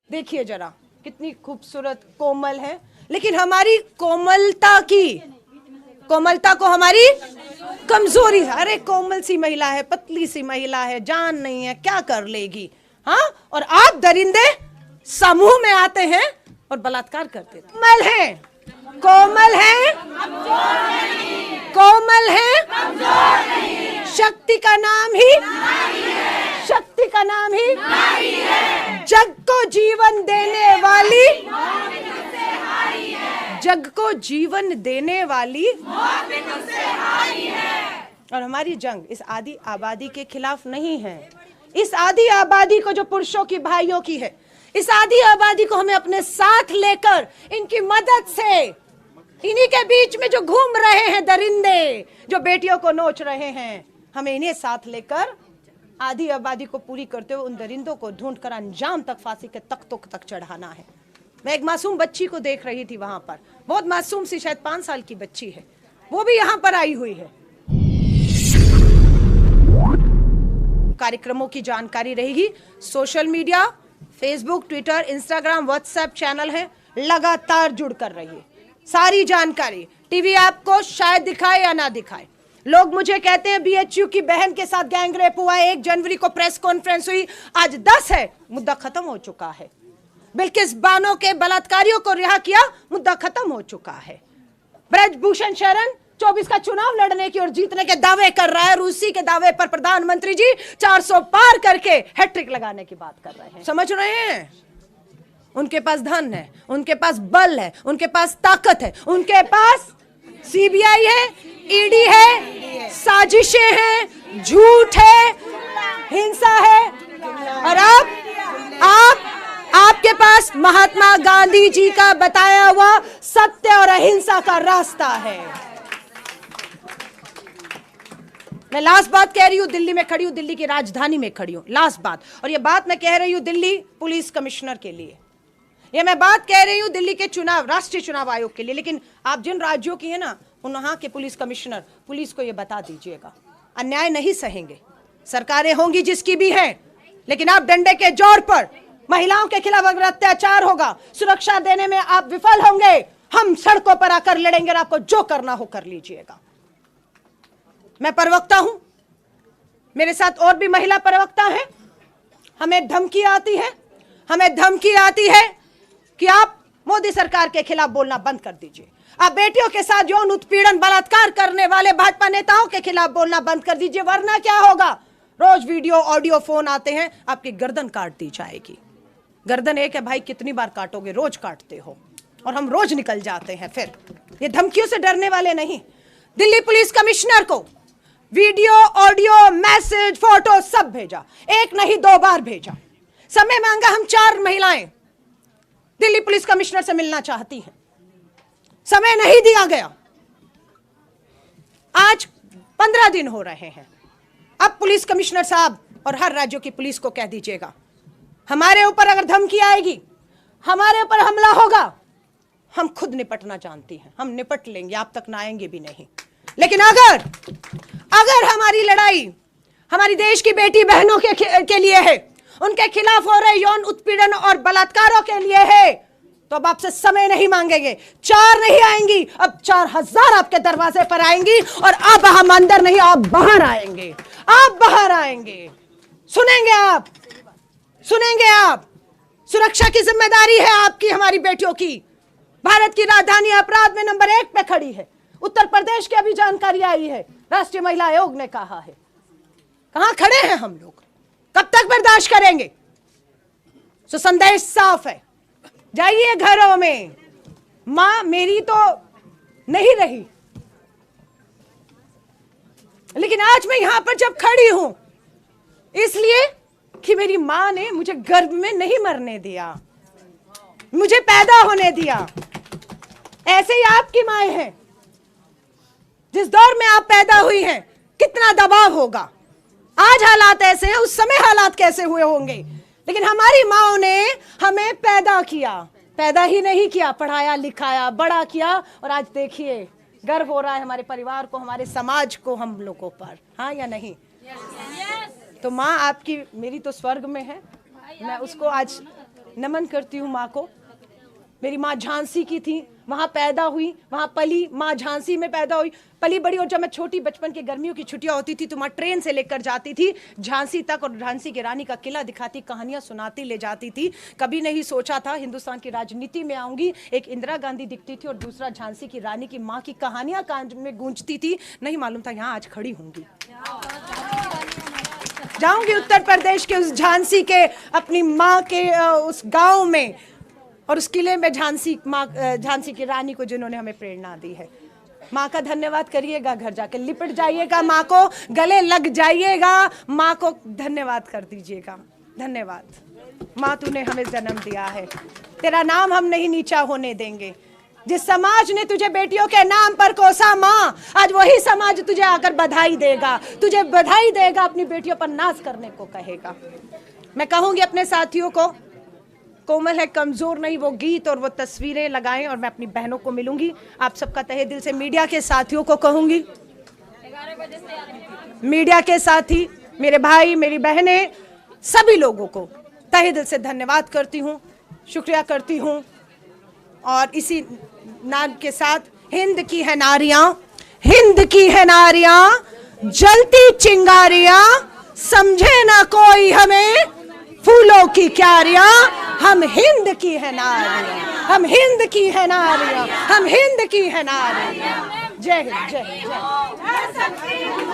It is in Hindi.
देखिए जरा कितनी खूबसूरत कोमल है, लेकिन हमारी कोमलता को हमारी कमजोरी है। अरे कोमल सी महिला है, पतली सी महिला है, जान नहीं है, क्या कर लेगी। हाँ, और आप दरिंदे समूह में आते हैं और बलात्कार करते। कोमल है, कोमल है, कोमल है, शक्ति का नाम ही, शक्ति का नाम ही जग को जीवन देने वाली, जग को जीवन देने वाली। और हमारी जंग इस आदि आबादी के खिलाफ नहीं है। इस आदि आबादी को जो पुरुषों की भाइयों की है, इस आदि आबादी को हमें अपने साथ लेकर इनकी मदद से, इन्हीं के बीच में जो घूम रहे हैं दरिंदे, जो बेटियों को नोच रहे हैं, हमें इन्हें साथ लेकर आधी आबादी को पूरी करते हुए उन दरिंदों को ढूंढकर अंजाम तक, फांसी के तख्तों तक चढ़ाना है। मैं एक मासूम बच्ची को देख रही थी वहां पर, बहुत मासूम सी, शायद 5 साल की बच्ची है, वो भी यहां पर आई हुई है। कार्यक्रमों की जानकारी रहेगी। Social media, Facebook, Twitter, Instagram, WhatsApp channel है, लगातार जुड़कर रहिए। सारी जानकारी टीवी आपको शायद दिखाए या ना दिखाए। लोग मुझे कहते हैं बीएचयू की बहन के साथ गैंग रेप हुआ है, 1 जनवरी को प्रेस कॉन्फ्रेंस हुई, आज 10 है, मुद्दा खत्म हो चुका है। बिल्किस बानो के बलात्कारियों को रिहा किया, मुद्दा खत्म हो चुका है। ब्रजभूषण शरण 24 का चुनाव लड़ने की और जीतने के दावे कर रहा है, रूसी के दावे पर प्रधानमंत्री जी 400 पार करके हैट्रिक लगाने की बात कर रहे हैं। समझ रहे हैं? उनके पास धन है, उनके पास बल है, उनके पास ताकत है, उनके पास सीबीआई है, ईडी है, साजिशें हैं, झूठ है, हिंसा है, और आपके पास महात्मा गांधी जी का बताया हुआ सत्य और अहिंसा का रास्ता है। मैं लास्ट बात कह रही हूं, दिल्ली में खड़ी हूं, दिल्ली की राजधानी में खड़ी हूं, लास्ट बात। और ये बात मैं कह रही हूं दिल्ली पुलिस कमिश्नर के लिए, ये मैं बात कह रही हूं दिल्ली के चुनाव, राष्ट्रीय चुनाव आयोग के लिए। लेकिन आप जिन राज्यों की है ना, वहां के पुलिस कमिश्नर, पुलिस को ये बता दीजिएगा, अन्याय नहीं सहेंगे। सरकारें होंगी जिसकी भी है, लेकिन आप डंडे के जोर पर महिलाओं के खिलाफ अगर अत्याचार होगा, सुरक्षा देने में आप विफल होंगे, हम सड़कों पर आकर लड़ेंगे और आपको जो करना हो कर लीजिएगा। मैं प्रवक्ता हूं, मेरे साथ और भी महिला प्रवक्ता हैं। हमें धमकी आती है, हमें धमकी आती है कि आप मोदी सरकार के खिलाफ बोलना बंद कर दीजिए, आप बेटियों के साथ यौन उत्पीड़न, बलात्कार करने वाले भाजपा नेताओं के खिलाफ बोलना बंद कर दीजिए, वरना क्या होगा। रोज वीडियो, ऑडियो, फोन आते हैं, आपकी गर्दन काट दी जाएगी। गर्दन एक है भाई, कितनी बार काटोगे, रोज काटते हो, और हम रोज निकल जाते हैं। फिर ये धमकियों से डरने वाले नहीं। दिल्ली पुलिस कमिश्नर को वीडियो, ऑडियो, मैसेज, फोटो सब भेजा, 1 नहीं 2 बार भेजा। समय मांगा, हम 4 महिलाएं दिल्ली पुलिस कमिश्नर से मिलना चाहती हैं, समय नहीं दिया गया। आज 15 दिन हो रहे हैं। अब पुलिस कमिश्नर साहब और हर राज्यों की पुलिस को कह दीजिएगा, हमारे ऊपर अगर धमकी आएगी, हमारे ऊपर हमला होगा, हम खुद निपटना जानती हैं, हम निपट लेंगे, आप तक ना आएंगे भी नहीं। लेकिन अगर हमारी लड़ाई हमारी देश की बेटी बहनों के लिए है, उनके खिलाफ हो रहे यौन उत्पीड़न और बलात्कारों के लिए है, तो अब आपसे समय नहीं मांगेंगे। 4 नहीं आएंगी, अब 4000 आपके दरवाजे पर आएंगी, और अब हम अंदर नहीं, आप बाहर आएंगे, आप बाहर आएंगे। सुनेंगे आप, सुनेंगे आप। सुरक्षा की जिम्मेदारी है आपकी, हमारी बेटियों की। भारत की राजधानी अपराध में नंबर 1 पे खड़ी है। उत्तर प्रदेश की अभी जानकारी आई है, राष्ट्रीय महिला आयोग ने कहा है। कहां खड़े हैं हम लोग, कब तक बर्दाश्त करेंगे। तो संदेश साफ है, जाइए घरों में। मां मेरी तो नहीं रही, लेकिन आज मैं यहां पर जब खड़ी हूं, इसलिए कि मेरी मां ने मुझे गर्भ में नहीं मरने दिया, मुझे पैदा होने दिया। ऐसे ही आपकी माएं हैं, जिस दौर में आप पैदा हुई हैं, कितना दबाव होगा। आज हालात ऐसे हैं, उस समय हालात कैसे हुए होंगे। लेकिन हमारी माओ ने हमें पैदा किया, पैदा ही नहीं किया, पढ़ाया, लिखाया, बड़ा किया, और आज देखिए गर्व हो रहा है हमारे परिवार को, हमारे समाज को, हम लोगों पर। हाँ या नहीं? तो माँ आपकी, मेरी तो स्वर्ग में है, मैं उसको आज नमन करती हूँ माँ को। मेरी माँ झांसी की थी, वहाँ पैदा हुई, वहाँ पली, माँ झांसी में पैदा हुई, पली बड़ी। और जब मैं छोटी बचपन के गर्मियों की छुट्टियाँ होती थी तो माँ ट्रेन से लेकर जाती थी झांसी तक और झांसी की रानी का किला दिखाती, कहानियाँ सुनाती ले जाती थी। कभी नहीं सोचा था हिंदुस्तान की राजनीति में आऊंगी। एक इंदिरा गांधी दिखती थी और दूसरा झांसी की रानी की माँ की कहानियाँ कान में गूंजती थी। नहीं मालूम था यहाँ आज खड़ी होंगी। जाऊंगी उत्तर प्रदेश के उस झांसी के अपनी माँ के उस गाँव में और उस किले में झांसी की रानी को जिन्होंने हमें प्रेरणा दी है। माँ का धन्यवाद करिएगा, घर जाकर लिपट जाइएगा, माँ को गले लग जाइएगा, माँ को धन्यवाद कर दीजिएगा। धन्यवाद माँ, तूने हमें जन्म दिया है, तेरा नाम हम नहीं नीचा होने देंगे। जिस समाज ने तुझे बेटियों के नाम पर कोसा माँ, आज वही समाज तुझे आकर बधाई देगा, तुझे बधाई देगा, अपनी बेटियों पर नाज करने को कहेगा। मैं कहूंगी अपने साथियों को, कोमल है कमजोर नहीं, वो गीत और वो तस्वीरें लगाएं और मैं अपनी बहनों को मिलूंगी। आप सबका तहे दिल से मीडिया के साथियों को कहूंगी, मीडिया के साथी, मेरे भाई, मेरी बहनें, सभी लोगों को तहे दिल से धन्यवाद करती हूँ, शुक्रिया करती हूँ। और इसी नाद के साथ, हिंद की है नारियां, हिंद की है नारियां, जलती चिंगारियां, समझे ना कोई हमें फूलों की क्यारियां, हम हिंद की है नारियां, हम हिंद की है नारियां, हम हिंद की है नारियां। जय हिंद, जय हिंद, जय हिंद।